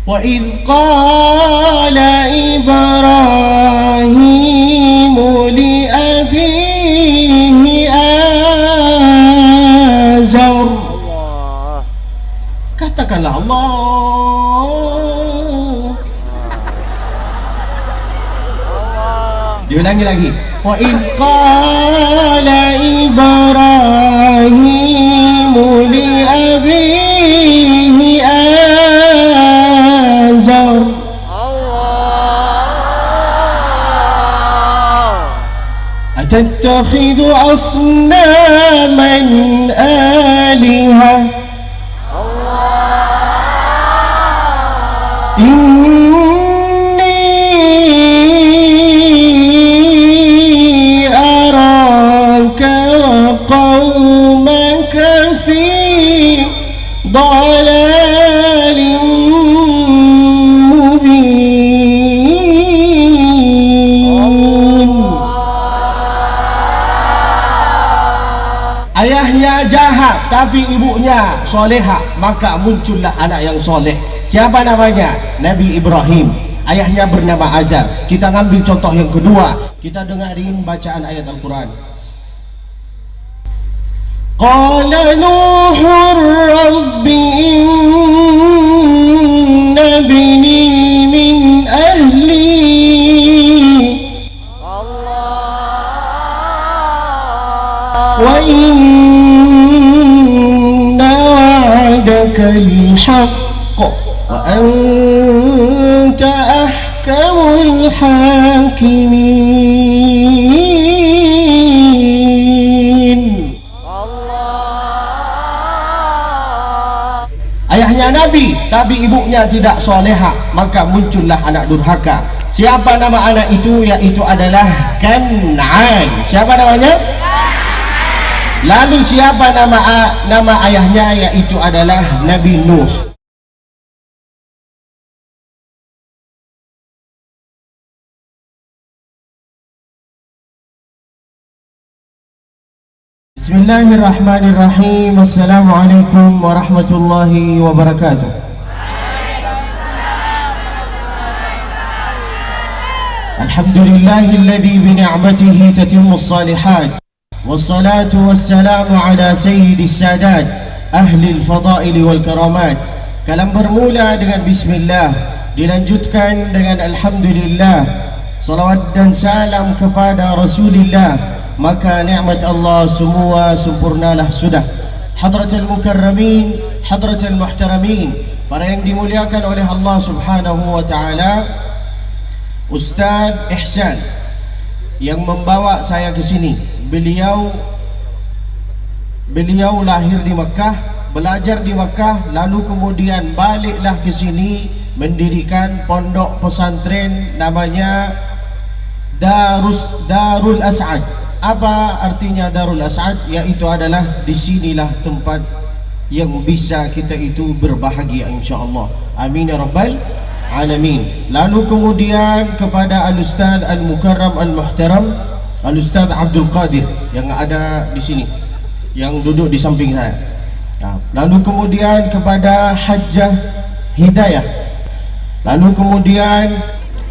وإذ قال إبراهيم لأبيه آزر. Katakanlah Allah. Diulangi lagi. Wa in qala Ibrahim li abihi azar. Atattakhidhu asnaman alihah. Inni araka wa qawmaka fi dalalin mubin. Ayahnya jahat tapi ibunya solehah, maka muncullah anak yang soleh. Siapa namanya? Nabi Ibrahim. Ayahnya bernama Azar. Kita ngambil contoh yang kedua. Kita dengarin bacaan ayat Al-Quran. Qala Nuhur Rabbi inna bini min ahli wa inna wa'adaka al-haqq wa anta ahkamul hakimin. Ayahnya Nabi tapi ibunya tidak soleha, maka muncullah anak durhaka. Siapa nama anak itu? Yaitu adalah Kan'an. Siapa namanya? Lalu siapa nama ayahnya? Yaitu adalah Nabi Nuh. Bismillahirrahmanirrahim. Assalamualaikum warahmatullahi wabarakatuh. Alhamdulillahilladzi bi ni'matihi tatimmus shalihat. Wassalatu wassalamu ala sayyidis sadat ahli al-fadail wal karamat. Kalam bermula dengan bismillah, dilanjutkan dengan alhamdulillah. Salawat dan salam kepada Rasulillah, maka nikmat Allah semua sempurnalah sudah. Hadratul mukarramin, hadratul muhtaramin, para yang dimuliakan oleh Allah Subhanahu wa taala. Ustaz Ihsan yang membawa saya ke sini, beliau lahir di Makkah, belajar di Makkah, lalu kemudian baliklah ke sini mendirikan pondok pesantren namanya Darul As'ad. Apa artinya Darul As'ad? Yaitu adalah disinilah tempat yang bisa kita itu berbahagia insyaAllah. Amin ya Rabbal Alamin. Lalu kemudian kepada Al-Ustaz Al-Mukarram Al-Muhtaram, Al-Ustaz Abdul Qadir yang ada di sini, yang duduk di samping saya. Lalu kemudian kepada Hajjah Hidayah. Lalu kemudian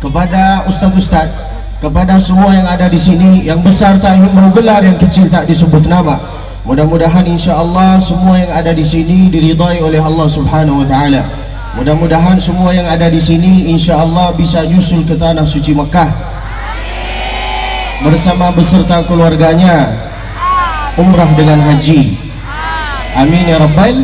kepada Ustaz-Ustaz, kepada semua yang ada di sini, yang besar tak mau gelar, yang kecil tak disebut nama. Mudah-mudahan insya-Allah semua yang ada di sini diridai oleh Allah Subhanahu wa taala. Mudah-mudahan semua yang ada di sini insya-Allah bisa nyusul ke tanah suci Mekah bersama beserta keluarganya, umrah dengan haji. Amin ya Rabbal.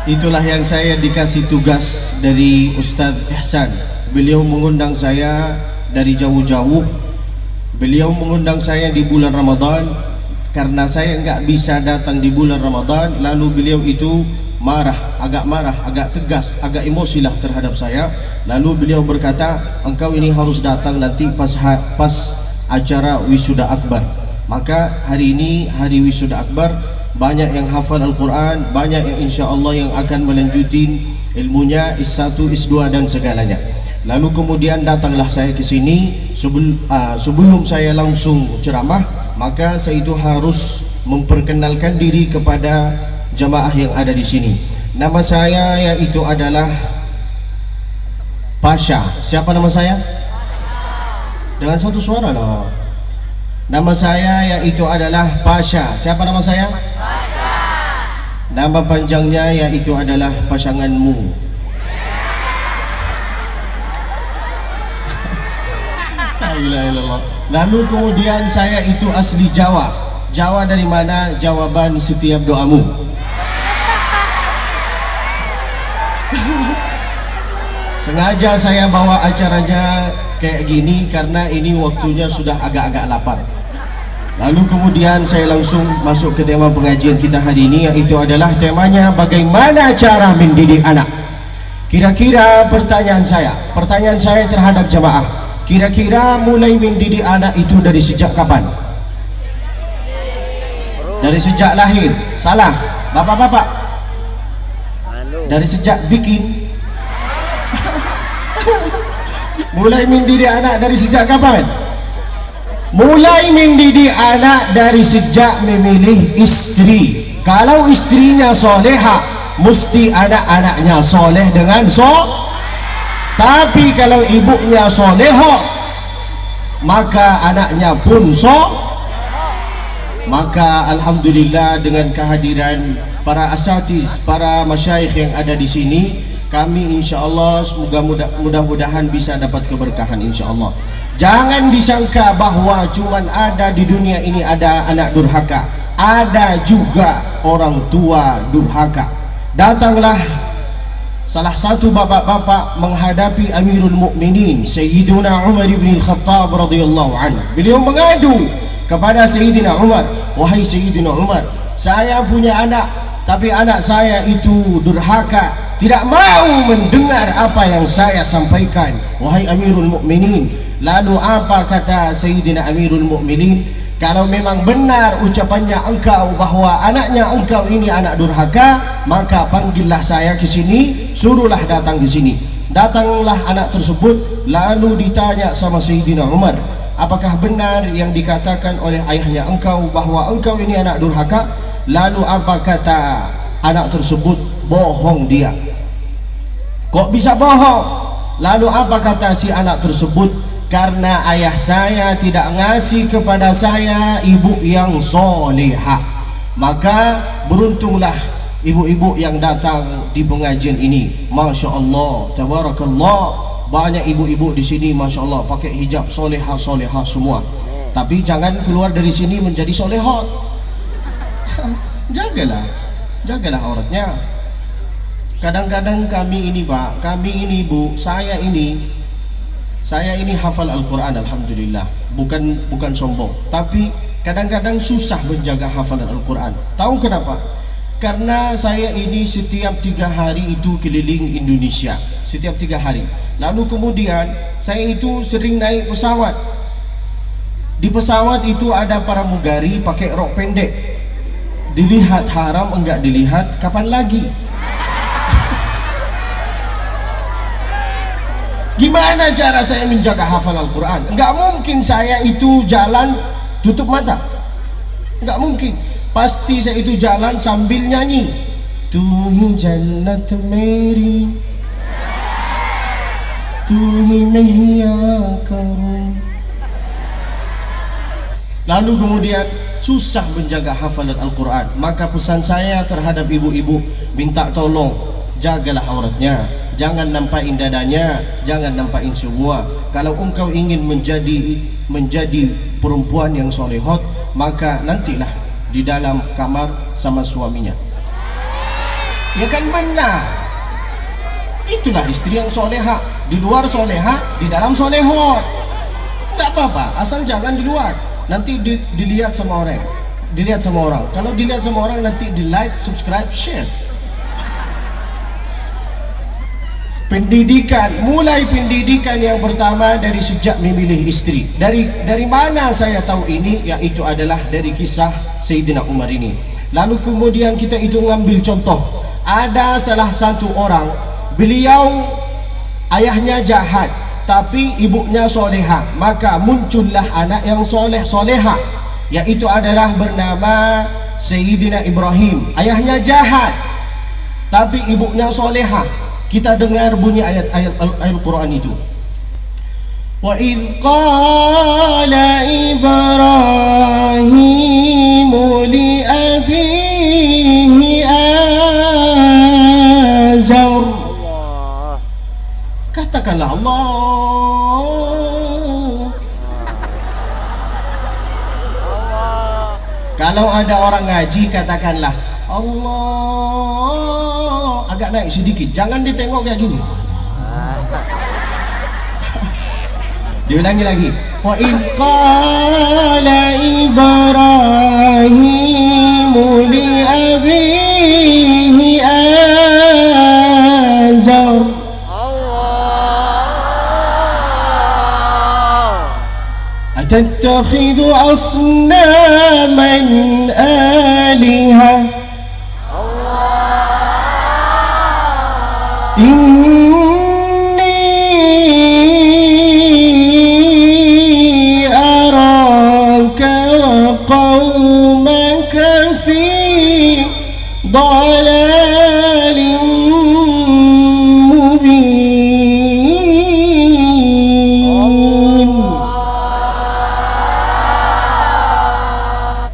Itulah yang saya dikasih tugas dari Ustaz Ihsan. Beliau mengundang saya dari jauh-jauh. Beliau mengundang saya di bulan Ramadan karena saya enggak bisa datang di bulan Ramadan. Lalu beliau itu agak marah, agak tegas, agak emosilah terhadap saya. Lalu beliau berkata, engkau ini harus datang nanti pas acara wisuda akbar. Maka hari ini hari wisuda akbar, banyak yang hafal Al-Quran, banyak yang insya Allah yang akan melanjutin ilmunya S1, S2 dan segalanya. Lalu kemudian datanglah saya ke sini. Sebelum saya langsung ceramah, maka saya itu harus memperkenalkan diri kepada jamaah yang ada di sini. Nama saya yaitu adalah Pasha. Siapa nama saya? Dengan satu suara lah. Nama saya yaitu adalah Pasha. Siapa nama saya? Pasha. Nama panjangnya yaitu adalah pasanganmu. La ilaha illallah. Lalu kemudian saya itu asli Jawa. Jawa dari mana? Jawaban setiap doamu. Sengaja saya bawa acaranya kayak gini karena ini waktunya sudah agak-agak lapar. Lalu kemudian saya langsung masuk ke tema pengajian kita hari ini, yaitu adalah temanya bagaimana cara mendidik anak. Kira-kira pertanyaan saya terhadap jamaah, kira-kira mulai mendidik anak itu dari sejak kapan? Dari sejak lahir? Salah. Bapak-bapak, dari sejak bikin. Mulai mendidik anak dari sejak kapan? Mulai mendidik anak dari sejak memilih istri. Kalau istrinya soleha, mesti anak-anaknya soleh dengan tapi kalau ibunya soleho, maka anaknya pun maka alhamdulillah dengan kehadiran para asatiz, para masyayikh yang ada di sini, kami insyaallah mudah-mudahan bisa dapat keberkahan insyaallah. Jangan disangka bahwa cuman ada di dunia ini ada anak durhaka, ada juga orang tua durhaka. Datanglah salah satu bapak-bapak menghadapi Amirul Mukminin Sayyidina Umar bin Khattab radhiyallahu anhu. Beliau mengadu kepada Sayyidina Umar, wahai Sayyidina Umar, saya punya anak, tapi anak saya itu durhaka, tidak mau mendengar apa yang saya sampaikan, wahai Amirul Mukminin. Lalu apa kata Sayyidina Amirul Mukminin? Kalau memang benar ucapannya engkau bahwa anaknya engkau ini anak durhaka, maka panggillah saya ke sini, suruhlah datang di sini. Datanglah anak tersebut, lalu ditanya sama Sayyidina Umar, apakah benar yang dikatakan oleh ayahnya engkau bahwa engkau ini anak durhaka? Lalu apa kata anak tersebut? Bohong dia. Kok bisa bohong? Lalu apa kata si anak tersebut? Karena ayah saya tidak ngasih kepada saya ibu yang soleha. Maka beruntunglah ibu-ibu yang datang di pengajian ini. Masya Allah, tabarakallah, banyak ibu-ibu di sini masya Allah pakai hijab soleha semua. Tapi jangan keluar dari sini menjadi solehot. Jagalah auratnya. Kadang-kadang kami ini Pak, kami ini Bu, saya ini hafal Al-Quran alhamdulillah, bukan sombong, tapi kadang-kadang susah menjaga hafalan Al-Quran. Tahu kenapa? Karena saya ini setiap 3 hari itu keliling Indonesia, setiap 3 hari. Lalu kemudian saya itu sering naik pesawat. Di pesawat itu ada para mugari pakai rok pendek. Dilihat haram, enggak dilihat kapan lagi? Gimana cara saya menjaga hafal Al-Quran? Enggak mungkin saya itu jalan tutup mata, enggak mungkin. Pasti saya itu jalan sambil nyanyi, tuhi jannat meri, tuhi mehya karum. Lalu kemudian susah menjaga hafalan Al-Quran. Maka pesan saya terhadap ibu-ibu, minta tolong jagalah auratnya, jangan nampakin dadanya, jangan nampakin semua. Kalau engkau ingin menjadi perempuan yang solehot, maka nantilah di dalam kamar sama suaminya. Ya kan benar. Itulah istri yang soleha. Di luar soleha, di dalam solehot. Enggak apa-apa, asal jangan di luar. Nanti dilihat sama orang. Kalau dilihat sama orang nanti di like, subscribe, share. Mulai pendidikan yang pertama dari sejak memilih istri. Dari mana saya tahu ini? Yaitu adalah dari kisah Sayyidina Umar ini. Lalu kemudian kita itu ngambil contoh. Ada salah satu orang, beliau ayahnya jahat, tapi ibunya soleha. Maka muncullah anak yang soleha, yaitu adalah bernama Sayyidina Ibrahim. Ayahnya jahat, tapi ibunya solehah. Kita dengar bunyi ayat-ayat Al-Quran itu. Wa idh qala Ibrahim li abihi azar. Katakanlah Allah. Kalau ada orang ngaji katakanlah Allah, agak naik sedikit, jangan ditengok kayak gini. Diulangi lagi. Wa in qala Ibrahim li abihi azar. Allah. Atattakhidhu asnaman aliha. Inni araka wa qaumaka fi dalalin mubin.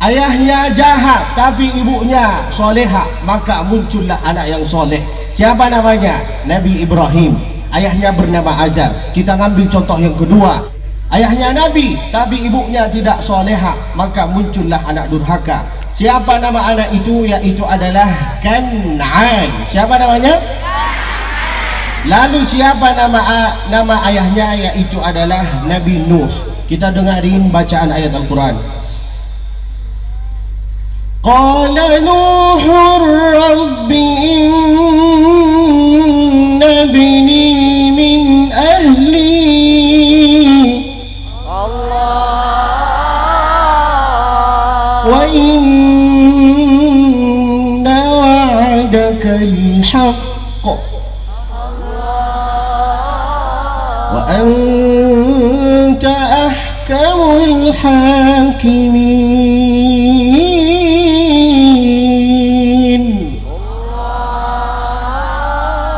Ayahnya jahat tapi ibunya solehah, maka muncullah anak yang soleh. Siapa namanya? Nabi Ibrahim. Ayahnya bernama Azar. Kita ngambil contoh yang kedua. Ayahnya Nabi, tapi ibunya tidak solehah, maka muncullah anak durhaka. Siapa nama anak itu? Yaitu adalah Kan'an. Siapa namanya? Lalu siapa nama ayahnya? Yaitu adalah Nabi Nuh. Kita dengarin bacaan ayat Al-Quran. Qala Nuhur Rabbi inna bini min ahli. Allah. Wa inna wa'adaka al-haqq. Allah. Wa anta ahkamul hakimin.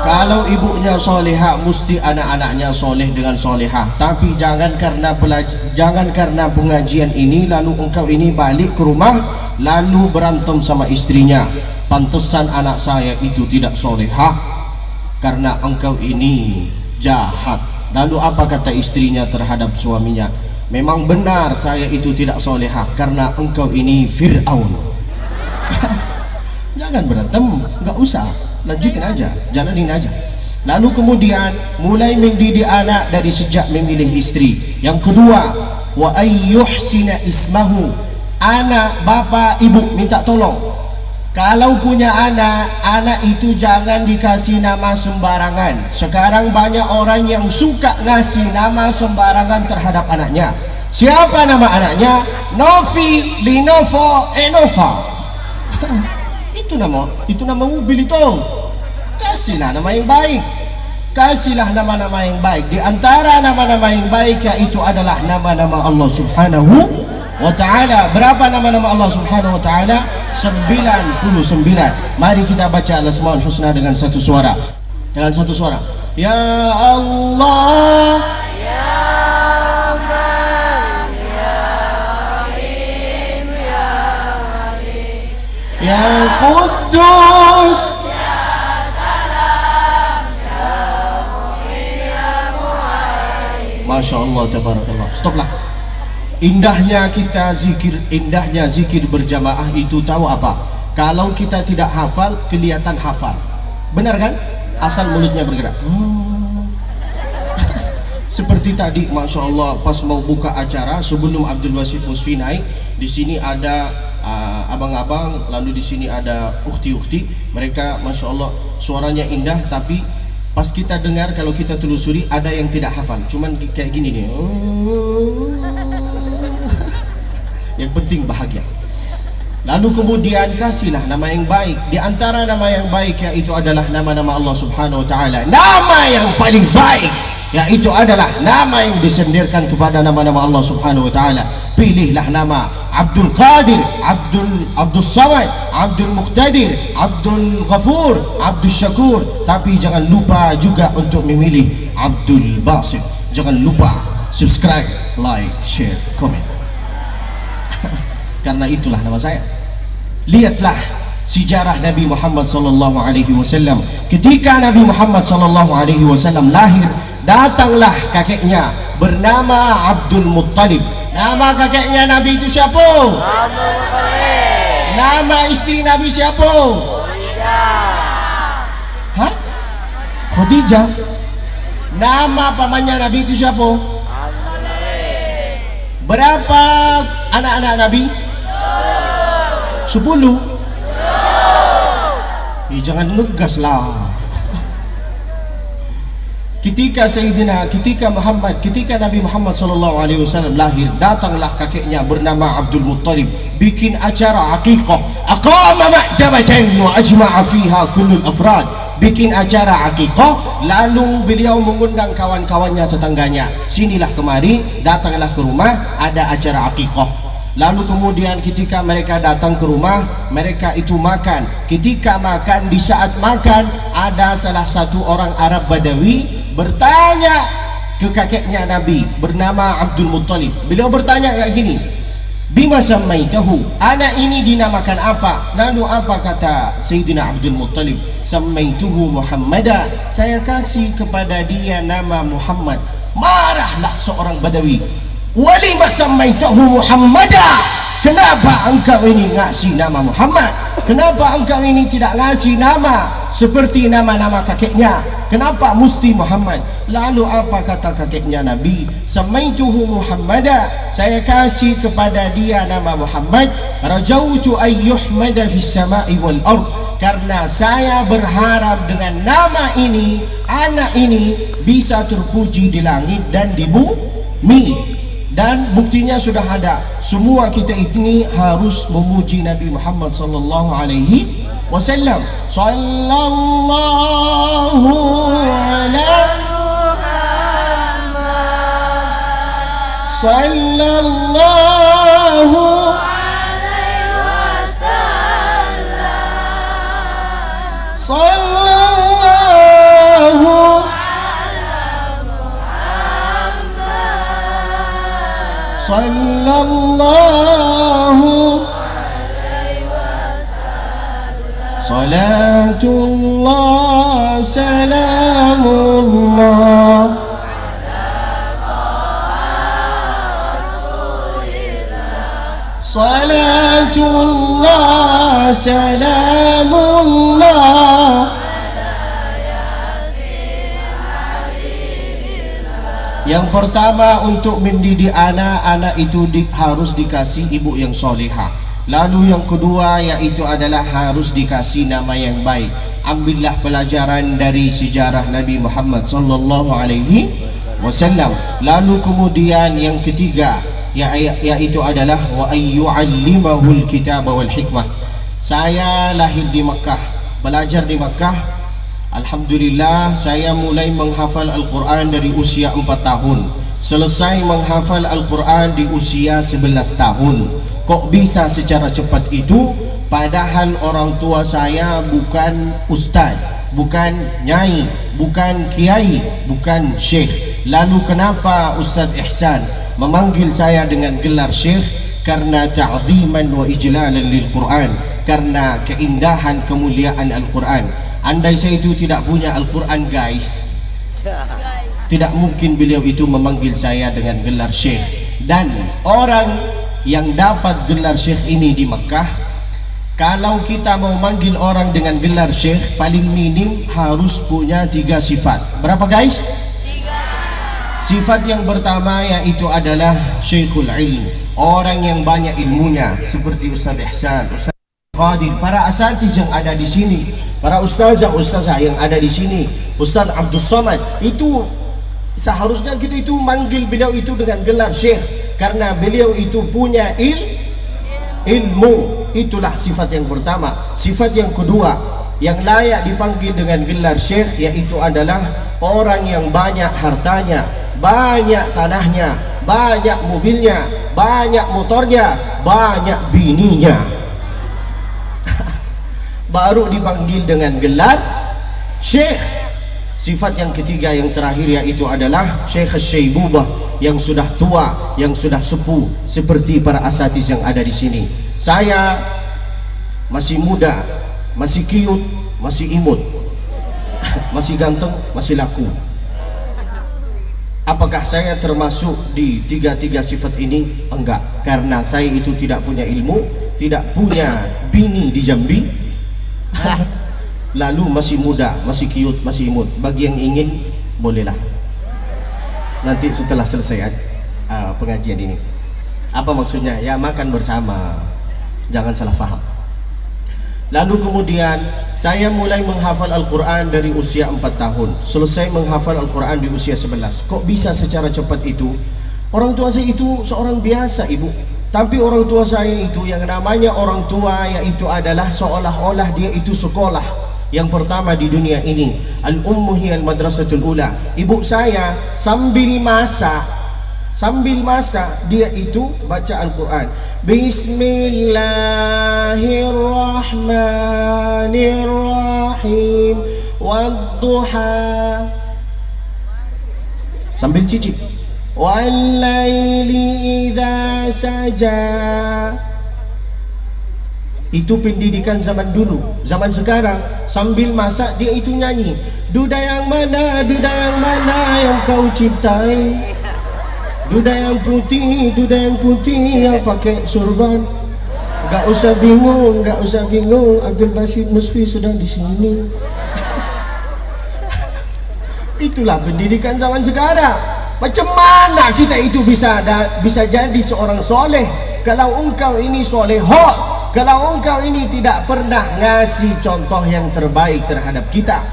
Kalau ibunya solehah, mesti anak-anaknya soleh dengan solehah. Tapi jangan karena pengajian ini lalu engkau ini balik ke rumah lalu berantem sama istrinya. Pantesan anak saya itu tidak solehah karena engkau ini jahat. Lalu apa kata istrinya terhadap suaminya? Memang benar saya itu tidak solehah karena engkau ini Fir'aun. Jangan berantem, nggak usah, lanjutin aja, jalanin aja. Lalu kemudian mulai mendidik anak dari sejak memilih istri. Yang kedua, wa ayyuhsina ismahu. Anak, bapak, ibu minta tolong. Kalau punya anak itu jangan dikasih nama sembarangan. Sekarang banyak orang yang suka ngasih nama sembarangan terhadap anaknya. Siapa nama anaknya? Novi, Lenovo, Enova. Itu nama mobil itu. Kasihlah nama yang baik. Kasihlah nama-nama yang baik. Di antara nama-nama yang baik yaitu adalah nama-nama Allah Subhanahu wa ta'ala. Berapa nama-nama Allah Subhanahu wa ta'ala? 99. Mari kita baca Al-Asmaul Husna dengan satu suara. Dengan satu suara. Ya Allah, Ya Man, Ya Rahim, Ya Malik, Ya Quddus, Ya Salam, Ya Mu'min, Ya Mu'ayyin. Masya Allah, tabarakallah. Stoplah. Indahnya kita zikir, indahnya zikir berjamaah itu tahu apa? Kalau kita tidak hafal, kelihatan hafal. Benar kan? Asal mulutnya bergerak. Seperti tadi, Masya Allah, pas mau buka acara sebelum Abdul Wasid Musfi naik, di sini ada abang-abang, lalu di sini ada ukhti-ukhti. Mereka, Masya Allah, suaranya indah, tapi pas kita dengar, kalau kita telusuri, ada yang tidak hafal. Cuman kayak gini nih. Yang penting bahagia. Lalu kemudian kasihlah nama yang baik. Di antara nama yang baik yaitu adalah nama-nama Allah Subhanahu wa ta'ala. Nama yang paling baik yaitu adalah nama yang disendirkan kepada nama-nama Allah Subhanahu wa taala. Pilihlah nama Abdul Qadir, Abdul Samad, Abdul Muqtadir, Abdul Ghafur, Abdul Syakur, tapi jangan lupa juga untuk memilih Abdul Basit. Jangan lupa subscribe, like, share, komen. Karena itulah nama saya. Lihatlah sejarah Nabi Muhammad sallallahu alaihi wasallam. Ketika Nabi Muhammad sallallahu alaihi wasallam lahir, datanglah kakeknya bernama Abdul Muttalib. Nama kakeknya Nabi itu siapa? Abdul Muttalib. Nama istri Nabi siapa? Hah? Khadijah. Nama pamannya Nabi itu siapa? Berapa anak-anak Nabi? 10. Jangan ngegas lah. Ketika Nabi Muhammad sallallahu alaihi wasallam lahir, datanglah kakeknya bernama Abdul Muttalib, bikin acara aqiqah. Aqama ma'tabatan wa ajma'a fiha kullul afrad. Bikin acara aqiqah, lalu beliau mengundang kawan-kawannya, tetangganya. Sinilah kemari, datanglah ke rumah, ada acara aqiqah. Lalu kemudian ketika mereka datang ke rumah, mereka itu makan. Ketika makan, di saat makan, ada salah satu orang Arab Badawi bertanya ke kakeknya Nabi bernama Abdul Muttalib. Beliau bertanya kayak gini, bima sammaitahu, anak ini dinamakan apa? Lalu apa kata Sayyidina Abdul Muttalib? Sammaituhu Muhammada, saya kasih kepada dia nama Muhammad. Marahlah seorang Badawi. Walima sammaitahu Muhammada, kenapa engkau ini ngasih nama Muhammad? Kenapa engkau ini tidak ngasih nama seperti nama-nama kakeknya? Kenapa mesti Muhammad? Lalu apa kata kakeknya Nabi? Sammaituhu Muhammada, saya kasih kepada dia nama Muhammad. Rajautu ayyuhmada fis sama'i wal ard, karena saya berharap dengan nama ini, anak ini bisa terpuji di langit dan di bumi. Dan buktinya sudah ada. Semua kita ini harus memuji Nabi Muhammad sallallahu alaihi wasallam. Sallallahu ala Muhammad sallallahu alaihi wasallam. Sallallahu sallallahu alaihi wasallam. Salatullah salamullah ala Rasulillah. Salatullah salamullah. Yang pertama, untuk mendidik anak itu harus dikasih ibu yang solehah. Lalu yang kedua yaitu adalah harus dikasih nama yang baik. Ambillah pelajaran dari sejarah Nabi Muhammad sallallahu alaihi wasallam. Lalu kemudian yang ketiga yaitu adalah wa ayyu'allimahul kitaba wal hikmah. Saya lahir di Makkah, belajar di Makkah. Alhamdulillah, saya mulai menghafal Al-Quran dari usia 4 tahun. Selesai menghafal Al-Quran di usia 11 tahun. Kok bisa secara cepat itu? Padahal orang tua saya bukan ustaz, bukan nyai, bukan kiai, bukan syekh. Lalu kenapa Ustaz Ihsan memanggil saya dengan gelar syekh? Karena ta'ziman wa ijlalan lil Quran, karena keindahan kemuliaan Al-Quran. Andai saya itu tidak punya Al-Quran guys, tidak mungkin beliau itu memanggil saya dengan gelar syekh. Dan orang yang dapat gelar syekh ini di Mekah, kalau kita mau manggil orang dengan gelar syekh, paling minim harus punya 3 sifat. Berapa guys? 3. Sifat yang pertama yaitu adalah syekhul ilm, orang yang banyak ilmunya, seperti Ustaz Ihsan, Ustaz Qadir, para asatiz yang ada di sini, para ustazah yang ada di sini, Ustaz Abdul Samad. Itu seharusnya kita itu manggil beliau itu dengan gelar syekh, karena beliau itu punya ilmu. Itulah sifat yang pertama. Sifat yang kedua, yang layak dipanggil dengan gelar syekh yaitu adalah orang yang banyak hartanya, banyak tanahnya, banyak mobilnya, banyak motornya, banyak bininya. Baru dipanggil dengan gelar syekh. Sifat yang ketiga yang terakhir yaitu adalah syekh syaibubah, yang sudah tua, yang sudah sepuh seperti para asatiz yang ada di sini. Saya masih muda, masih cute, masih imut, masih ganteng, masih laku. Apakah saya termasuk di tiga sifat ini? Enggak, karena saya itu tidak punya ilmu, tidak punya bini di Jambi, lalu masih muda, masih cute, masih imut. Bagi yang ingin, bolehlah nanti setelah selesai pengajian ini. Apa maksudnya? Ya makan bersama, jangan salah faham. Lalu kemudian saya mulai menghafal Al-Quran dari usia 4 tahun. Selesai menghafal Al-Quran di usia 11. Kok bisa secara cepat itu? Orang tua saya itu seorang biasa, ibu. Tapi orang tua saya itu, yang namanya orang tua, yaitu adalah seolah-olah dia itu sekolah yang pertama di dunia ini. Al-ummu hiyal madrasatul ula. Ibu saya sambil masak dia itu baca Al-Quran. Bismillahirrahmanirrahim wadduha, sambil cicip, wallaili idza saja. Itu pendidikan zaman dulu. Zaman sekarang sambil masak dia itu nyanyi, duda yang mana yang kau cintai, duda yang putih yang pakai surban. Gak usah bingung, Abdul Basit Musfi sudah di sini. Itulah pendidikan zaman sekarang. Macam mana kita itu bisa jadi seorang soleh kalau engkau ini soleho, kalau engkau ini tidak pernah ngasih contoh yang terbaik terhadap kita.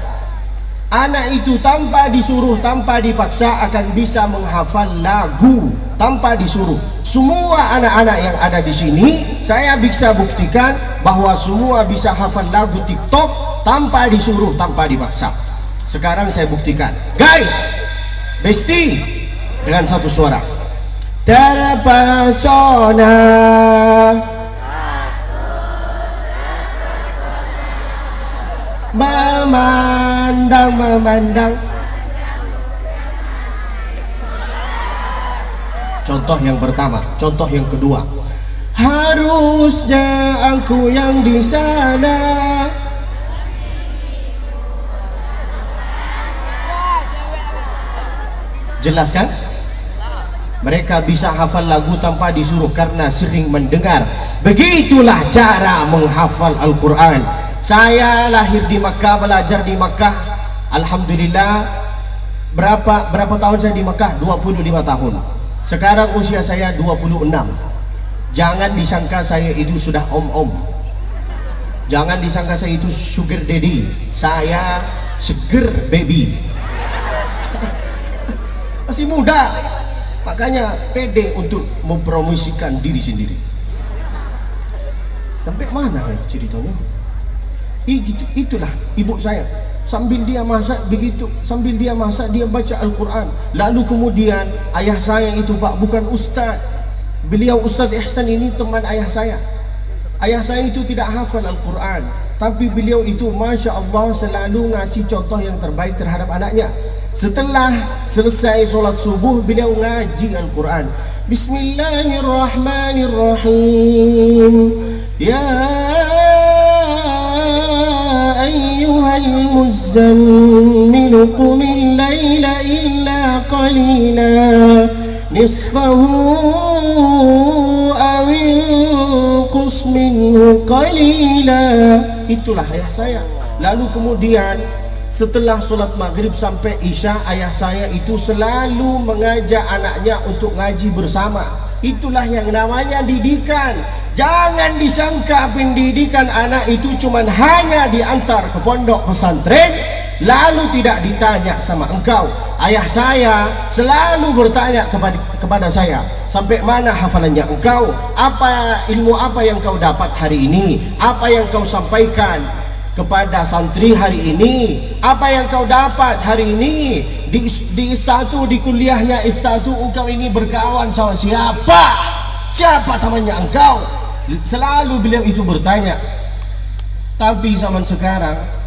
Anak itu tanpa disuruh, tanpa dipaksa akan bisa menghafal lagu tanpa disuruh. Semua anak-anak yang ada di sini saya bisa buktikan bahwa semua bisa hafal lagu TikTok tanpa disuruh, tanpa dipaksa. Sekarang saya buktikan, guys. Besti dengan satu suara. Terpesona memandang. Contoh yang pertama, contoh yang kedua. Harusnya aku yang di sana. Jelas kan? Mereka bisa hafal lagu tanpa disuruh karena sering mendengar. Begitulah cara menghafal Al-Quran. Saya lahir di Makkah, belajar di Makkah. Alhamdulillah. Berapa tahun saya di Makkah? 25 tahun. Sekarang usia saya 26. Jangan disangka saya itu sudah om-om. Jangan disangka saya itu sugar daddy. Saya seger baby. Masih muda. Makanya pede untuk mempromosikan diri sendiri. Sampai mana ya ceritanya? Itulah ibu saya. Sambil dia masak begitu, sambil dia masak dia baca Al-Quran. Lalu kemudian ayah saya itu Pak bukan ustaz. Beliau Ustaz Ihsan ini teman ayah saya. Ayah saya itu tidak hafal Al-Quran, tapi beliau itu Masya Allah selalu ngasih contoh yang terbaik terhadap anaknya. Setelah selesai solat subuh beliau ngaji Al-Quran. Bismillahirrahmanirrahim. Ya ayyuhal muzammil qumil layla illa qalila nisfahu aw inqus minhu qalila. Itulah ayah saya. Lalu kemudian setelah sholat maghrib sampai isya, ayah saya itu selalu mengajak anaknya untuk ngaji bersama. Itulah yang namanya didikan. Jangan disangka pendidikan anak itu cuma hanya diantar ke pondok pesantren lalu tidak ditanya sama engkau. Ayah saya selalu bertanya kepada saya, sampai mana hafalannya engkau? Ilmu apa yang kau dapat hari ini? Apa yang kau sampaikan? kepada santri hari ini. Apa yang kau dapat hari ini di S1, di kuliahnya S1, engkau ini berkawan sama siapa? Siapa temannya engkau? Selalu beliau itu bertanya. Tapi zaman sekarang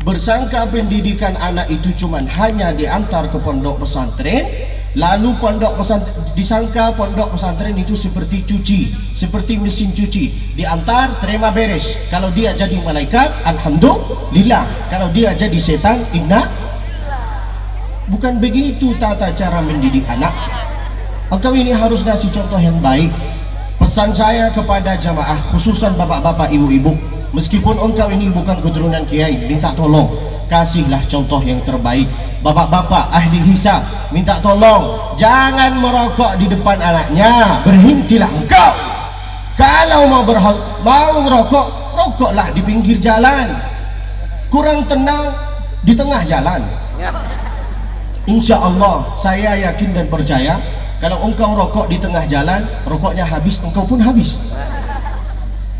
bersangka pendidikan anak itu cuman hanya diantar ke pondok pesantren, lalu pondok pesantren disangka pondok pesantren itu seperti cuci, seperti mesin cuci, diantar terima beres. Kalau dia jadi malaikat, alhamdulillah. Kalau dia jadi setan, inna. Bukan begitu tata cara mendidik anak. Engkau ini harus kasih contoh yang baik. Pesan saya kepada jamaah, khususan bapak-bapak, ibu-ibu, meskipun engkau ini bukan keturunan kiai, minta tolong kasihlah contoh yang terbaik. Bapak-bapak ahli hisab, minta tolong jangan merokok di depan anaknya. Berhentilah engkau. Kalau mau merokok, rokoklah di pinggir jalan. Kurang tenang di tengah jalan. Insya Allah saya yakin dan percaya, kalau engkau rokok di tengah jalan, rokoknya habis, engkau pun habis.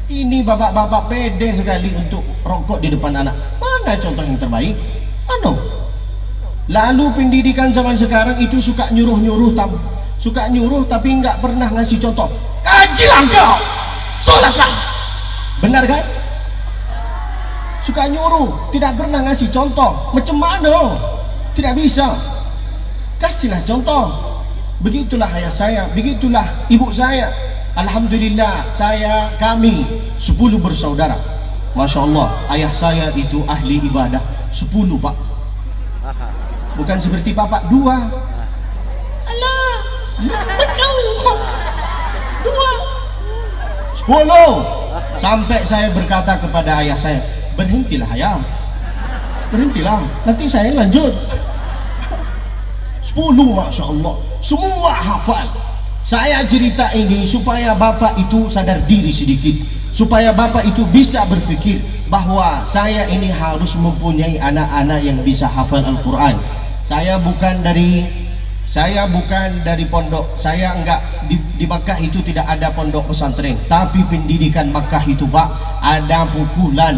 Ini bapak-bapak pede sekali untuk rokok di depan anak. Mana contoh yang terbaik? Mana? Lalu pendidikan zaman sekarang itu suka nyuruh tapi nggak pernah ngasih contoh. Kajilah engkau, sholatlah. Benar kan? Suka nyuruh, tidak pernah ngasih contoh. Macam mana? Tidak bisa. Kasihlah contoh. Begitulah ayah saya, begitulah ibu saya. Alhamdulillah kami 10 bersaudara. Masya Allah, ayah saya itu ahli ibadah. 10 pak. Bukan seperti bapak 2. Alah, mas kau 2. 10. Sampai saya berkata kepada ayah saya, berhentilah ayah, berhentilah, nanti saya lanjut. 10, Masya Allah, semua hafal. Saya cerita ini supaya bapak itu sadar diri sedikit, supaya bapak itu bisa berpikir bahwa saya ini harus mempunyai anak-anak yang bisa hafal Al-Quran. Saya bukan dari pondok, saya enggak di Makkah itu tidak ada pondok pesantren, tapi pendidikan Makkah itu pak ada pukulan.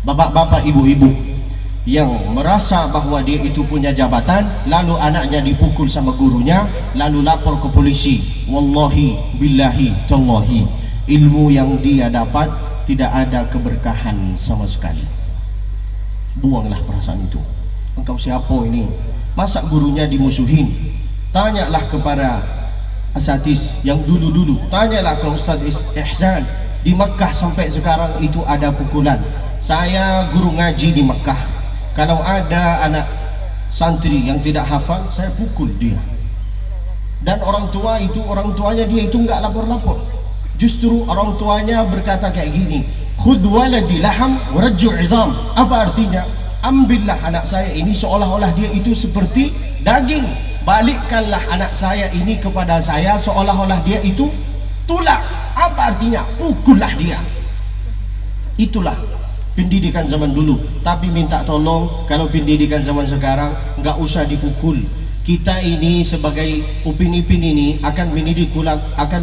Bapak-bapak, ibu-ibu yang merasa bahwa dia itu punya jabatan, lalu anaknya dipukul sama gurunya, lalu lapor ke polisi. Wallahi billahi tallahi, ilmu yang dia dapat tidak ada keberkahan sama sekali. Buanglah perasaan itu. Engkau siapa ini? Masa gurunya dimusuhin? Tanyalah kepada asatidz yang dulu-dulu, tanyalah ke Ustaz Ihsan. Di Makkah sampai sekarang itu ada pukulan. Saya guru ngaji di Makkah, kalau ada anak santri yang tidak hafal, saya pukul dia. Dan orang tuanya dia itu nggak lapor-lapor. Justru orang tuanya berkata kayak gini, khudh waladi laham warajju idham. Apa artinya? Ambillah anak saya ini seolah-olah dia itu seperti daging, balikkanlah anak saya ini kepada saya seolah-olah dia itu tulang. Apa artinya? Pukullah dia. Itulah pendidikan zaman dulu. Tapi minta tolong, kalau pendidikan zaman sekarang nggak usah dipukul. Kita ini sebagai upin-ipin ini akan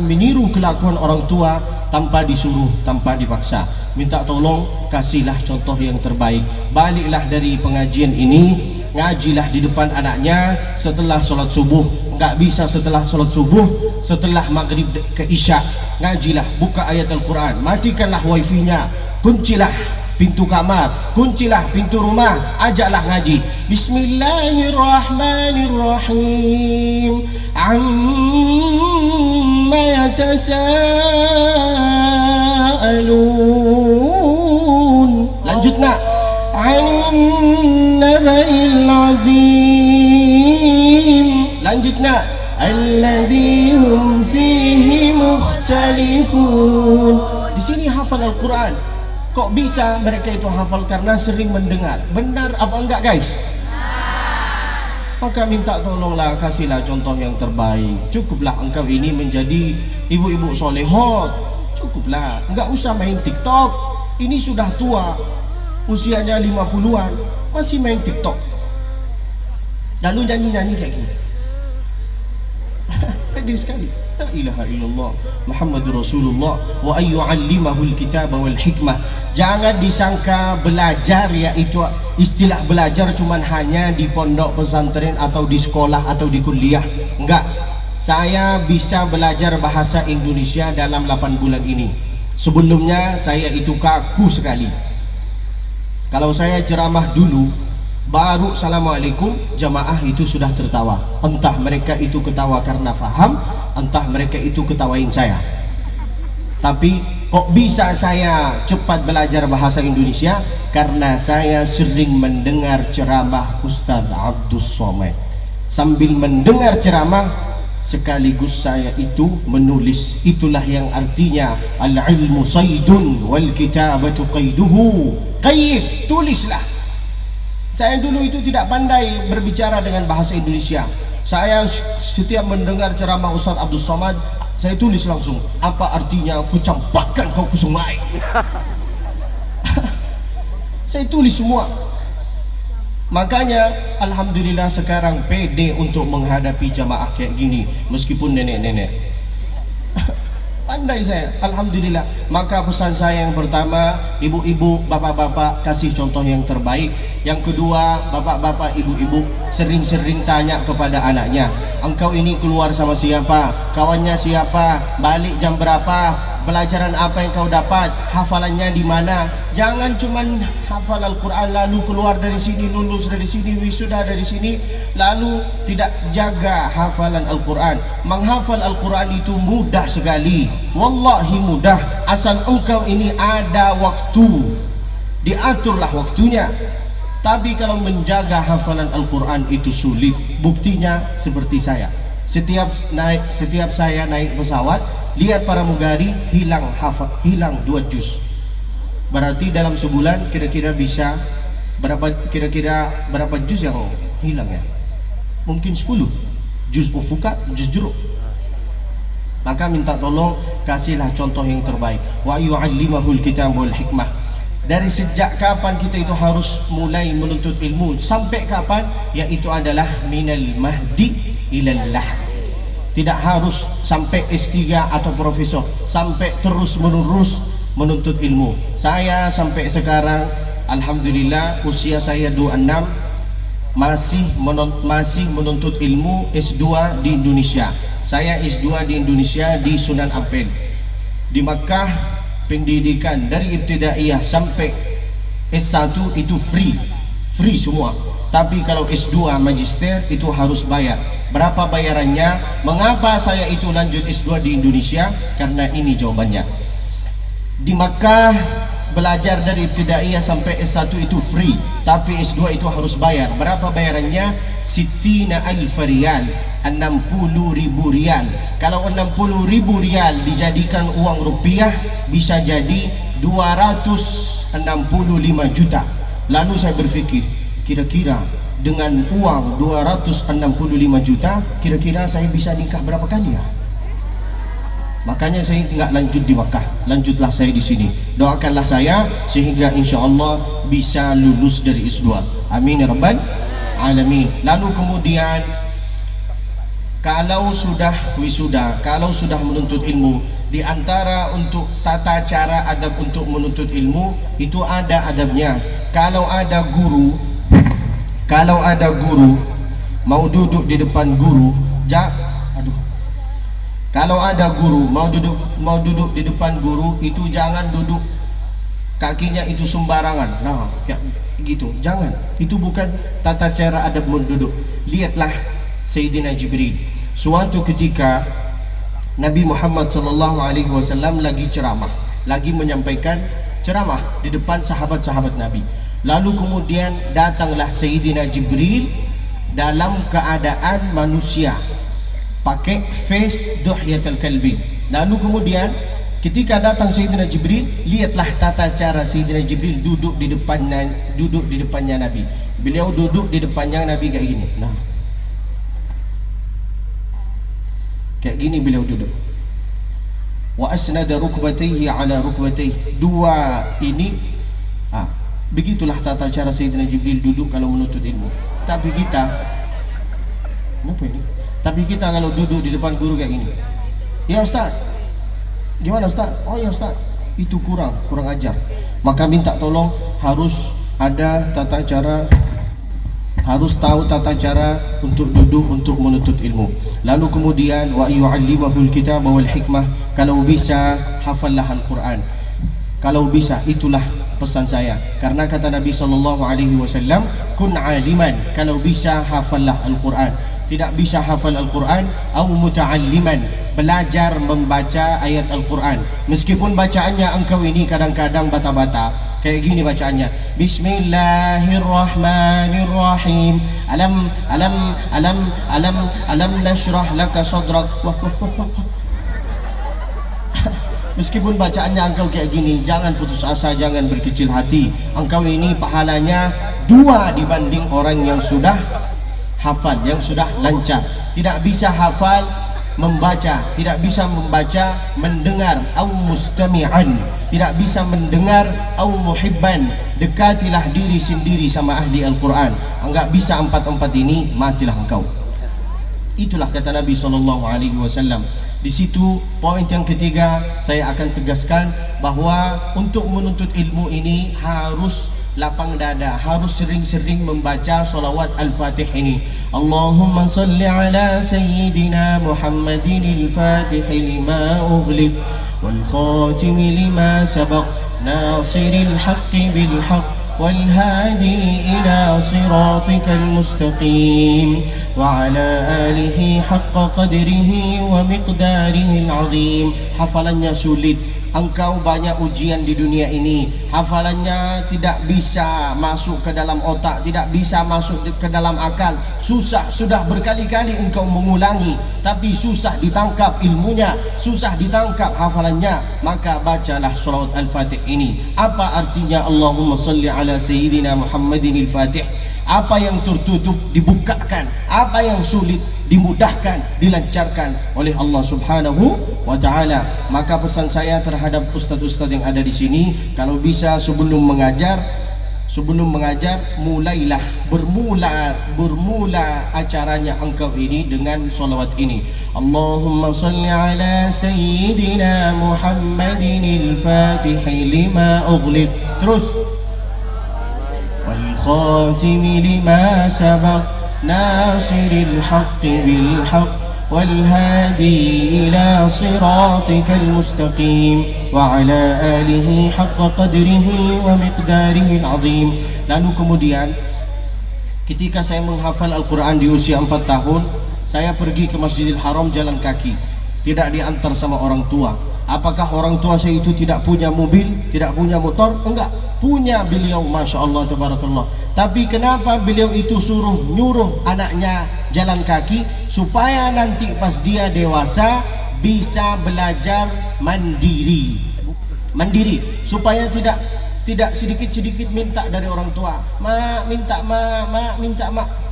meniru kelakuan orang tua tanpa disuruh, tanpa dipaksa. Minta tolong, kasihlah contoh yang terbaik. Baliklah dari pengajian ini, ngajilah di depan anaknya setelah sholat subuh. Nggak bisa setelah sholat subuh, setelah maghrib ke isya, ngajilah, buka ayat Al-Quran, matikanlah wifi-nya, kuncilah pintu kamar, kuncilah pintu rumah, ajaklah ngaji. Bismillahirrahmanirrahim. Amma yatasaalun. Lanjut nak. Anin nabail azim. Lanjut nak. Alladzi hum fihi mukhtalifun. Di sini hafal Al-Quran. Kok bisa mereka itu hafal? Karena sering mendengar. Benar apa enggak guys? Maka minta tolonglah, kasihlah contoh yang terbaik. Cukuplah engkau ini menjadi ibu-ibu solehot. Cukuplah, enggak usah main TikTok. Ini sudah tua, usianya 50-an, masih main TikTok, lalu nyanyi-nyanyi kayak gini. pede sekali. La ilaha illallah Muhammadur Rasulullah wa ayyu'allimahul kitaba wal hikmah. Jangan disangka belajar yaitu istilah belajar cuman hanya di pondok pesantren atau di sekolah atau di kuliah. Enggak. Saya bisa belajar bahasa Indonesia dalam 8 bulan ini. Sebelumnya saya itu kaku sekali. Kalau saya ceramah dulu, baru assalamualaikum, jamaah itu sudah tertawa. Entah mereka itu ketawa karena faham, entah mereka itu ketawain saya. Tapi kok bisa saya cepat belajar bahasa Indonesia? Karena saya sering mendengar ceramah Ustaz Abdus Somad. Sambil mendengar ceramah, sekaligus saya itu menulis. Itulah yang artinya al-ilmu saydun wal kitabatu qayduhu. Qayyid, tulislah. Saya dulu itu tidak pandai berbicara dengan bahasa Indonesia. Saya setiap mendengar ceramah Ustaz Abdul Somad, saya tulis langsung. Apa artinya aku campakkan kau ke sungai. Saya tulis semua. Makanya alhamdulillah sekarang pede untuk menghadapi jamaah kayak gini, meskipun nenek-nenek. Pandai saya, alhamdulillah. Maka pesan saya yang pertama, ibu-ibu, bapak-bapak, kasih contoh yang terbaik. Yang kedua, bapak-bapak, ibu-ibu, sering-sering tanya kepada anaknya, engkau ini keluar sama siapa, kawannya siapa, balik jam berapa, pelajaran apa yang kau dapat, hafalannya di mana. Jangan cuman hafal Al-Quran lalu keluar dari sini, lulus dari sini, wisuda dari sini, lalu tidak jaga hafalan Al-Quran. Menghafal Al-Quran itu mudah sekali, wallahi mudah, asal engkau ini ada waktu, diaturlah waktunya. Tapi kalau menjaga hafalan Al-Quran itu sulit. Buktinya seperti saya, setiap saya naik pesawat, lihat para mugari hilang 2 juz. Berarti dalam sebulan kira-kira bisa berapa juz yang hilang ya? Mungkin 10 juz ufukat, juz juruk. Maka minta tolong kasihlah contoh yang terbaik. Wa yu'allimahul kitab wal hikmah. Dari sejak kapan kita itu harus mulai menuntut ilmu? Sampai kapan? Yaitu adalah minal mahdi ilal lahd. Tidak harus sampai S3 atau profesor, sampai terus menerus menuntut ilmu. Saya sampai sekarang alhamdulillah usia saya 26 masih menuntut ilmu S2 di Indonesia. Saya S2 di Indonesia di Sunan Ampel. Di Makkah pendidikan dari ibtidaiyah sampai S1 itu free semua. Tapi kalau S2 magister itu harus bayar. Berapa bayarannya? Mengapa saya itu lanjut S2 di Indonesia? Karena ini jawabannya. Di Makkah belajar dari ibtidaiyah sampai S1 itu free, tapi S2 itu harus bayar. Berapa bayarannya? 60.000 riyal, 60.000 riyal. Kalau 60.000 riyal dijadikan uang rupiah bisa jadi 265 juta. Lalu saya berpikir, kira-kira dengan uang 265 juta, kira-kira saya bisa nikah berapa kali ya? Makanya saya tidak lanjut di Makkah, lanjutlah saya di sini. Doakanlah saya sehingga insya Allah bisa lulus dari S2. Amin ya rabbal alamin. Lalu kemudian kalau sudah wisuda, kalau sudah menuntut ilmu, di antara untuk tata cara adab untuk menuntut ilmu itu ada adabnya. Kalau ada guru mau duduk di depan guru, kalau ada guru mau duduk di depan guru itu jangan duduk kakinya itu sembarangan. Nah, ya, gitu. Jangan. Itu bukan tata cara adab menduduk. Lihatlah Sayyidina Jibril. Suatu ketika Nabi Muhammad SAW lagi ceramah, lagi menyampaikan ceramah di depan sahabat-sahabat Nabi. Lalu kemudian datanglah Sayyidina Jibril dalam keadaan manusia, pakai face Duhyatul Kalbi. Lalu kemudian ketika datang Sayyidina Jibril, lihatlah tata cara Sayyidina Jibril duduk di depannya Nabi. Beliau duduk di depannya Nabi kayak gini. Nah, kayak gini beliau duduk. Wa asnada rukbatayhi ala rukbatayhi. Dua ini begitulah tata cara Sayyidina Jibril duduk kalau menuntut ilmu. Tapi kita, kenapa ini? Tapi kita kalau duduk di depan guru kayak gini, ya Ustaz, gimana Ustaz? Oh ya Ustaz, itu kurang ajar. Maka minta tolong harus ada tata cara, harus tahu tata cara untuk duduk untuk menuntut ilmu. Lalu kemudian wa yu'allimahul kitaba wal hikmah, kalau bisa hafallah Al-Quran. Kalau bisa, itulah pesan saya. Karena kata Nabi SAW, kun aliman, kalau bisa hafallah Al-Quran. Tidak bisa hafal Al-Quran, au muta'alliman, belajar membaca ayat Al-Quran. Meskipun bacaannya engkau ini kadang-kadang bata-bata, kayak gini bacaannya, Bismillahirrahmanirrahim, alam nashrah laka sadrak. Meskipun bacaannya engkau kayak gini, jangan putus asa, jangan berkecil hati. Engkau ini pahalanya 2 dibanding orang yang sudah hafal, yang sudah lancar. Tidak bisa hafal membaca, tidak bisa membaca mendengar, au mustami'an, tidak bisa mendengar, au muhibban, dekatilah diri sendiri sama ahli Al-Quran. Enggak bisa 4 ini, matilah engkau. Itulah kata Nabi SAW. Di situ poin yang ketiga saya akan tegaskan bahwa untuk menuntut ilmu ini harus lapang dada, harus sering-sering membaca salawat Al-Fatih ini. Allahumma salli ala Sayyidina Muhammadin al-Fatih lima ughliq wal khatim lima sabaq nasiril haqqi bil haqq والهادي إلى صراطك المستقيم وعلى آله حق قدره ومقداره العظيم. Hafalannya sulit, engkau banyak ujian di dunia ini, hafalannya tidak bisa masuk ke dalam otak, tidak bisa masuk ke dalam akal, susah, sudah berkali-kali engkau mengulangi tapi susah ditangkap ilmunya, susah ditangkap hafalannya. Maka bacalah salawat Al-Fatih ini. Apa artinya Allahumma salli ala Sayyidina Muhammadin al-Fatih? Apa yang tertutup dibukakan, apa yang sulit dimudahkan, dilancarkan oleh Allah Subhanahu wa ta'ala. Maka pesan saya terhadap ustaz-ustaz yang ada di sini, kalau bisa sebelum mengajar, mulailah bermula acaranya engkau ini dengan salawat ini. Allahumma salli ala Sayyidina Muhammadin al-Fatih lima ughliq, terus والخاتم لما سبق ناصر الحق بالحق والهادي إلى صراطك المستقيم وعلى آله حق قدره ومقداره العظيم. Lalu kemudian ketika saya menghafal Al-Quran di usia 4 tahun, saya pergi ke Masjidil Haram jalan kaki, tidak diantar sama orang tua. Apakah orang tua saya itu tidak punya mobil, tidak punya motor? Enggak, punya beliau, Masya Allah, Tabarakallah. Tapi kenapa beliau itu nyuruh anaknya jalan kaki? Supaya nanti pas dia dewasa bisa belajar mandiri, supaya tidak sedikit-sedikit minta dari orang tua. Minta ma.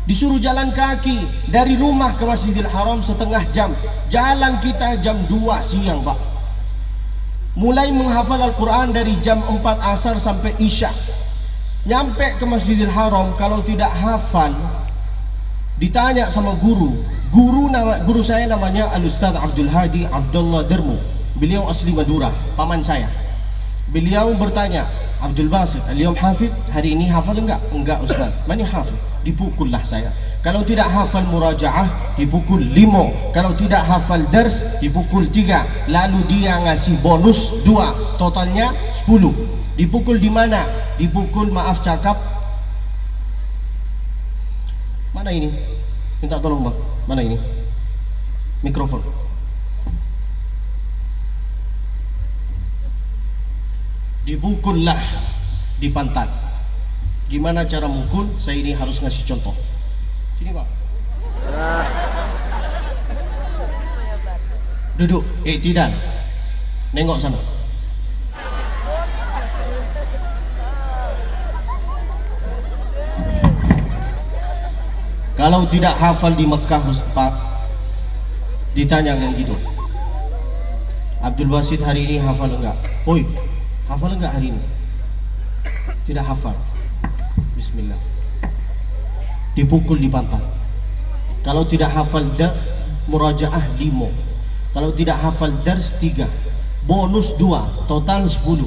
Disuruh jalan kaki dari rumah ke Masjidil Haram setengah jam. Jalan kita jam 2 siang, Pak. Mulai menghafal Al-Quran dari jam 4 asar sampai Isya. Nyampe ke Masjidil Haram, kalau tidak hafal, ditanya sama guru saya namanya Al-Ustaz Abdul Hadi Abdullah Dermu. Beliau asli Madura, paman saya. Beliau bertanya, Abdul Basit, al-yawm hafid, hari ini hafal enggak? Enggak Ustaz. Mana hafid? Dipukullah saya. Kalau tidak hafal murajaah, dipukul 5. Kalau tidak hafal dars, dipukul 3. Lalu dia ngasih bonus 2. Totalnya 10. Dipukul di mana? Dipukul, maaf cakap. Mana ini? Minta tolong Bang. Mana ini? Mikrofon. Dipukullah di pantat. Gimana cara mukul? Saya ini harus ngasih contoh. Sini Pak. Duduk. Tidak. Nengok sana. Kalau tidak hafal di Mekah, Pak, ditanya kayak gitu. Abdul Basit hari ini hafal enggak? Oi, hafal enggak hari ini? Tidak hafal. Bismillah. Dipukul di pantat. Kalau tidak hafal murajaah 5. Kalau tidak hafal dars 3. Bonus 2, total 10.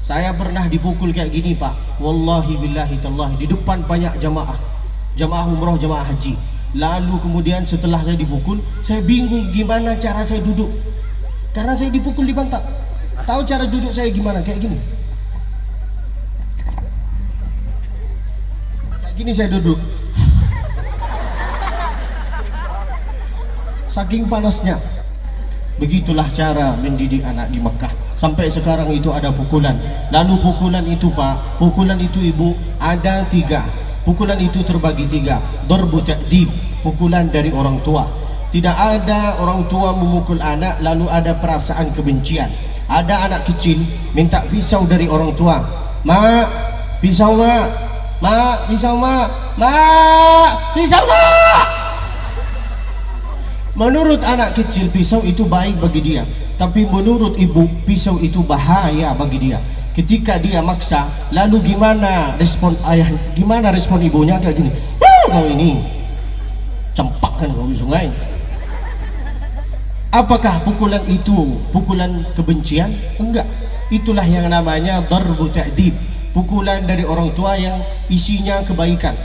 Saya pernah dipukul kayak gini Pak, wallahi billahi tallahi, di depan banyak jamaah umroh, jamaah haji. Lalu kemudian setelah saya dipukul, saya bingung gimana cara saya duduk, karena saya dipukul di pantat. Tahu cara duduk saya gimana? Kayak gini. Kayak gini saya duduk. Saking panasnya. Begitulah cara mendidik anak di Mekah. Sampai sekarang itu ada pukulan. Lalu pukulan itu Pak, pukulan itu Ibu, ada 3. Pukulan itu terbagi 3. Darbu ta'dib, pukulan dari orang tua. Tidak ada orang tua memukul anak lalu ada perasaan kebencian. Ada anak kecil minta pisau dari orang tua. Mak, pisau mak. Mak, pisau mak. Mak, pisau mak. Menurut anak kecil pisau itu baik bagi dia, tapi menurut ibu pisau itu bahaya bagi dia. Ketika dia maksa, lalu gimana respon ayah, gimana respon ibunya? Kayak gini, kau ini cempakkan kau di sungai. Apakah pukulan itu pukulan kebencian? Enggak. Itulah yang namanya darbu ta'dib, pukulan dari orang tua yang isinya kebaikan,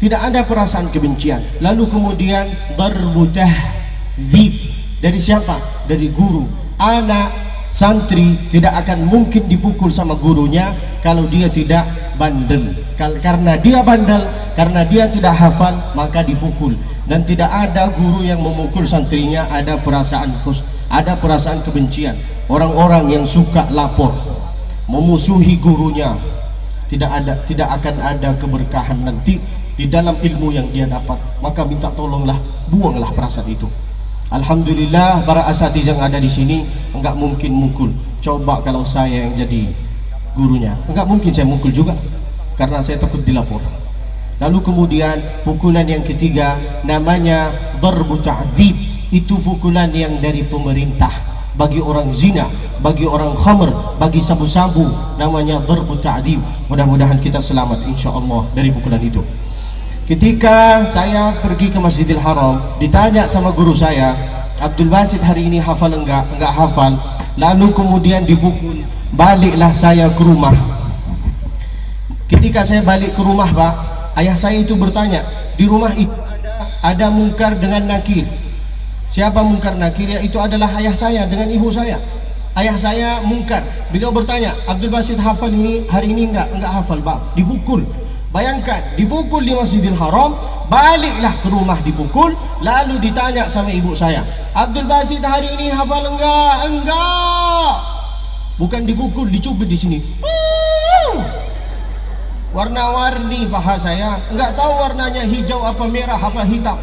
tidak ada perasaan kebencian. Lalu kemudian darbu ta'dib dari siapa? Dari guru. Anak santri tidak akan mungkin dipukul sama gurunya kalau dia tidak bandel. Karena dia bandel, karena dia tidak hafal, maka dipukul. Dan tidak ada guru yang memukul santrinya ada perasaan kebencian. Orang-orang yang suka lapor, memusuhi gurunya, tidak akan ada keberkahan nanti di dalam ilmu yang dia dapat. Maka minta tolonglah, buanglah perasaan itu. Alhamdulillah para asatiz yang ada di sini enggak mungkin mukul. Coba kalau saya yang jadi gurunya, enggak mungkin saya mukul juga, karena saya takut dilapor. Lalu kemudian pukulan yang ketiga namanya darbu ta'dzib. Itu pukulan yang dari pemerintah bagi orang zina, bagi orang khamr, bagi sabu-sabu, namanya darbu ta'dzib. Mudah-mudahan kita selamat insyaallah dari pukulan itu. Ketika saya pergi ke Masjidil Haram, ditanya sama guru saya, Abdul Basit hari ini hafal enggak hafal. Lalu kemudian dipukul. Baliklah saya ke rumah. Ketika saya balik ke rumah Pak, ayah saya itu bertanya, di rumah itu ada mungkar dengan nakir. Siapa mungkar nakir? Ya, itu adalah ayah saya dengan ibu saya. Ayah saya mungkar. Beliau bertanya, Abdul Basit hafal ini hari ini enggak hafal Pak. Dipukul. Bayangkan, dipukul di Masjidil Haram, baliklah ke rumah dipukul, lalu ditanya sama ibu saya, Abdul Basit hari ini hafal enggak? Enggak. Bukan dipukul, dicubit di sini. Warna-warni paha saya, enggak tahu warnanya hijau apa merah apa hitam.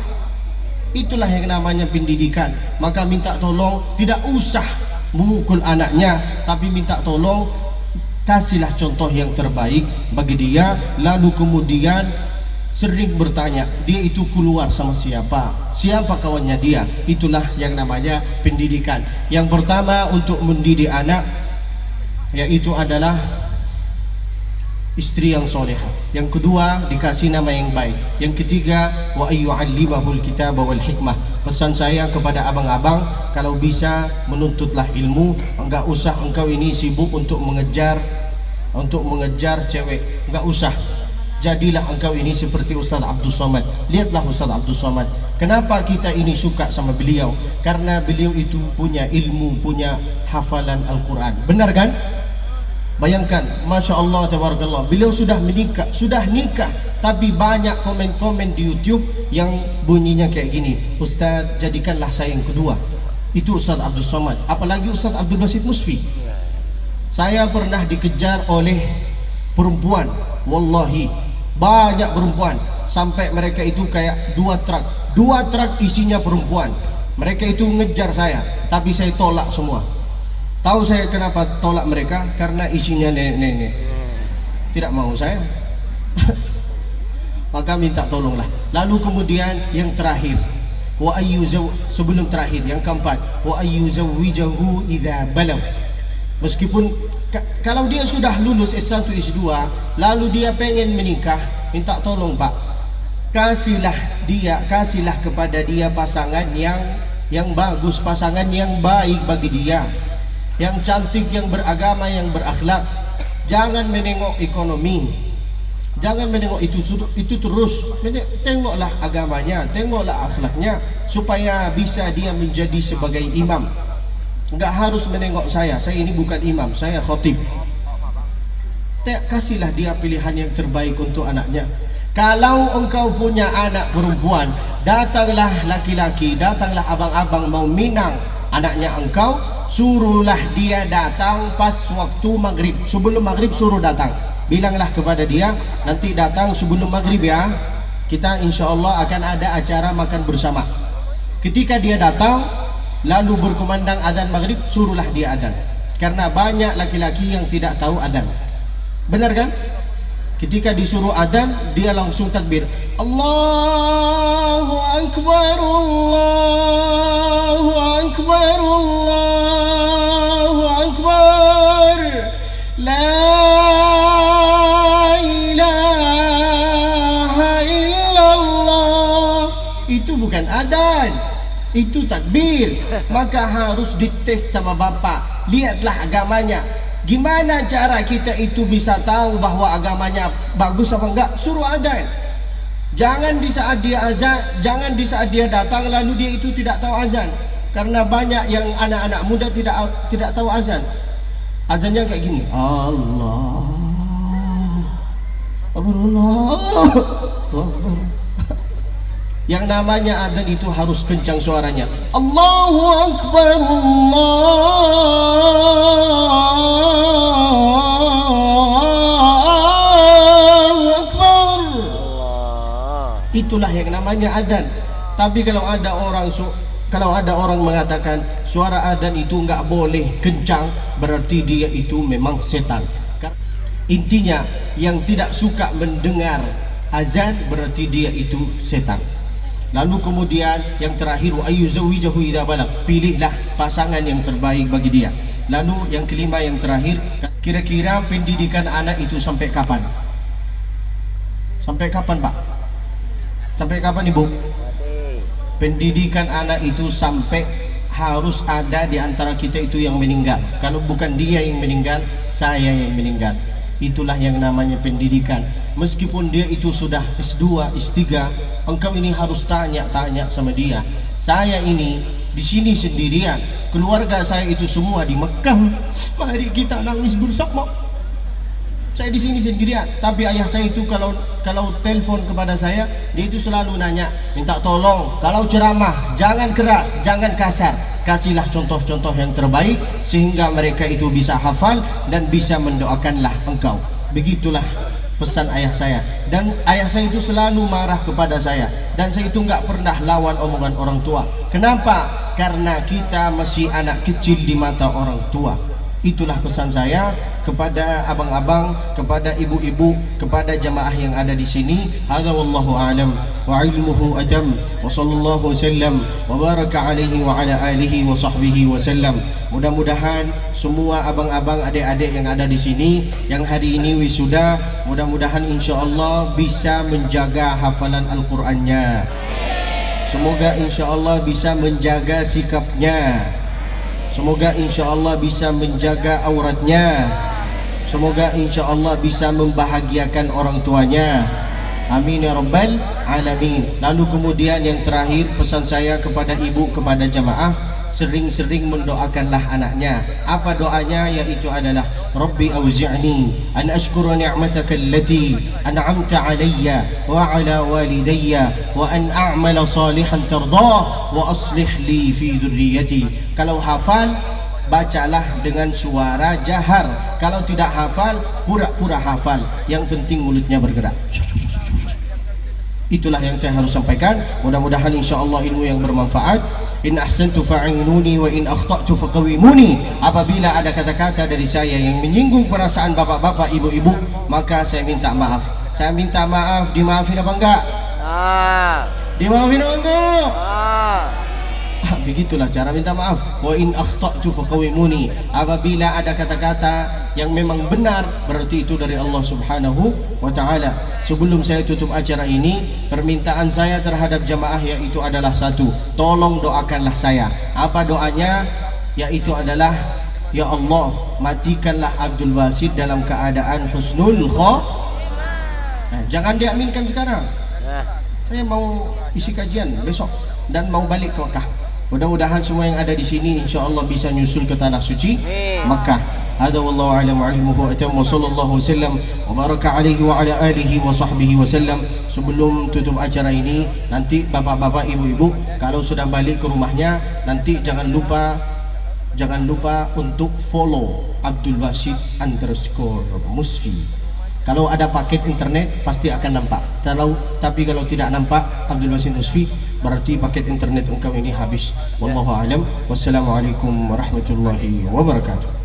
Itulah yang namanya pendidikan. Maka minta tolong, tidak usah memukul anaknya, tapi minta tolong kasihlah contoh yang terbaik bagi dia. Lalu kemudian sering bertanya, dia itu keluar sama siapa kawannya dia. Itulah yang namanya pendidikan. Yang pertama untuk mendidik anak yaitu adalah istri yang solehah. Yang kedua dikasih nama yang baik. Yang ketiga wa ayyu'allimahul kitaba wal hikmah. Pesan saya kepada abang-abang, kalau bisa menuntutlah ilmu. Enggak usah engkau ini sibuk untuk mengejar cewek, enggak usah. Jadilah engkau ini seperti Ustaz Abdul Somad. Lihatlah Ustaz Abdul Somad. Kenapa kita ini suka sama beliau? Karena beliau itu punya ilmu, punya hafalan Al-Quran. Benar kan? Bayangkan, Masya Allah, tabarakallah, beliau sudah nikah, tapi banyak komen-komen di YouTube yang bunyinya kayak gini, Ustaz jadikanlah saya yang kedua. Itu Ustaz Abdul Somad. Apalagi Ustaz Abdul Basit Musfi. Saya pernah dikejar oleh perempuan, wallahi banyak perempuan, sampai mereka itu kayak dua truk isinya perempuan. Mereka itu ngejar saya, tapi saya tolak semua. Tahu saya kenapa tolak mereka? Karena isinya nenek-nenek. Tidak mau saya. Maka minta tolonglah. Lalu kemudian yang terakhir, sebelum terakhir yang keempat, wa ayyuzawwijahu idza balagh. Meskipun kalau dia sudah lulus S1 S2 lalu dia pengen menikah, minta tolong Pak, kasihlah kepada dia pasangan yang bagus, pasangan yang baik bagi dia, yang cantik, yang beragama, yang berakhlak. Jangan menengok ekonomi, jangan menengok itu terus. Tengoklah agamanya, tengoklah akhlaknya, supaya bisa dia menjadi sebagai imam. Enggak harus menengok saya ini bukan imam, saya khotib. Kasihlah dia pilihan yang terbaik untuk anaknya. Kalau engkau punya anak perempuan, datanglah laki-laki, datanglah abang-abang mau minang anaknya engkau, suruhlah dia datang pas waktu maghrib. Sebelum maghrib suruh datang. Bilanglah kepada dia, nanti datang sebelum maghrib ya. Kita insya Allah akan ada acara makan bersama. Ketika dia datang, lalu berkumandang adzan maghrib, suruhlah dia adzan. Karena banyak laki-laki yang tidak tahu adzan. Benar kan? Ketika disuruh adzan, dia langsung takbir. Allahu Akbar, Allahu Akbar, Allahu Akbar. La ilaha illallah. Itu bukan adzan, itu takbir. Maka harus dites sama bapak. Lihatlah agamanya. Gimana cara kita itu bisa tahu bahwa agamanya bagus apa enggak? Suruh adzan. Jangan di saat dia azan, jangan di saat dia datang lalu dia itu tidak tahu azan. Karena banyak yang anak-anak muda tidak tahu azan. Azannya kayak gini. Allah Akbar. Yang namanya adzan itu harus kencang suaranya. Allahu Akbar, Allahu Akbar. Itulah yang namanya adzan. Tapi kalau ada orang mengatakan suara adzan itu enggak boleh kencang, berarti dia itu memang setan. Intinya yang tidak suka mendengar azan berarti dia itu setan. Lalu kemudian yang terakhir, ayyuzawijahu idza balagh, pilihlah pasangan yang terbaik bagi dia. Lalu yang kelima, yang terakhir, kira-kira pendidikan anak itu sampai kapan? Sampai kapan Pak? Sampai kapan Ibu? Pendidikan anak itu sampai harus ada di antara kita itu yang meninggal. Kalau bukan dia yang meninggal, saya yang meninggal. Itulah yang namanya pendidikan. Meskipun dia itu sudah S2, S3, engkau ini harus tanya-tanya sama dia. Saya ini di sini sendirian, keluarga saya itu semua di Mekah. Mari kita nangis bersama. Saya di sini sendirian, tapi ayah saya itu kalau telepon kepada saya, dia itu selalu nanya, minta tolong kalau ceramah jangan keras, jangan kasar. Kasihlah contoh-contoh yang terbaik sehingga mereka itu bisa hafal dan bisa mendoakanlah engkau. Begitulah pesan ayah saya. Dan ayah saya itu selalu marah kepada saya, dan saya itu nggak pernah lawan omongan orang tua. Kenapa? Karena kita masih anak kecil di mata orang tua. Itulah pesan saya kepada abang-abang, kepada ibu-ibu, kepada jamaah yang ada di sini. Hadza wallahu a'lam wa ilmuhu atam wa sallallahu wasallam wa baraka alaihi wa ala alihi wa sahbihi wasallam. Mudah-mudahan semua abang-abang, adik-adik yang ada di sini yang hari ini wisuda, mudah-mudahan insyaallah bisa menjaga hafalan Al-Qur'annya. Semoga insyaallah bisa menjaga sikapnya. Semoga insyaallah bisa menjaga auratnya. Semoga insyaallah bisa membahagiakan orang tuanya. Amin ya rabbal alamin. Lalu kemudian yang terakhir, pesan saya kepada ibu, kepada jamaah, sering-sering mendoakanlah anaknya. Apa doanya? Yaitu adalah Rabbi auzi'ni an ashkura ni'mataka allati an'amta alayya wa ala walidayya wa an a'mala salihan tardah wa aslih li fi dhurriyyati. Kalau hafal, bacalah dengan suara jahar. Kalau tidak hafal, pura-pura hafal. Yang penting mulutnya bergerak. Itulah yang saya harus sampaikan. Mudah-mudahan insyaallah ilmu yang bermanfaat. In ahsantu fa'inuni wa in akhta'tu faqawimuni. Apabila ada kata-kata dari saya yang menyinggung perasaan bapak-bapak, ibu-ibu, maka saya minta maaf. Saya minta maaf. Dimaafin apa enggak? Dimaafin apa enggak? Begitulah cara minta maaf. Wa in akhta'tu faqawimuni. Apabila ada kata-kata yang memang benar, berarti itu dari Allah Subhanahu wa taala. Sebelum saya tutup acara ini, permintaan saya terhadap jamaah yaitu adalah satu, tolong doakanlah saya. Apa doanya? Yaitu adalah, ya Allah, matikanlah Abdul Basit dalam keadaan husnul khotimah. Jangan diaminkan sekarang. Saya mau isi kajian besok dan mau balik ke Mekah. Mudah-mudahan semua yang ada di sini insya-Allah bisa nyusul ke tanah suci Makkah. Hada wallahu a'lam wa ilmuhu atam wa sallallahu wasallam wa baraka alaihi wa ala alihi wa sahbihi wasallam. Sebelum tutup acara ini, nanti bapak-bapak, ibu-ibu kalau sudah balik ke rumahnya, nanti jangan lupa untuk follow Abdul Basit _Musfi. Kalau ada paket internet pasti akan nampak. Tapi kalau tidak nampak Abdul Basit Musfi, berarti paket internet engkau ini habis. Wallahu a'lam. Wassalamualaikum warahmatullahi wabarakatuh.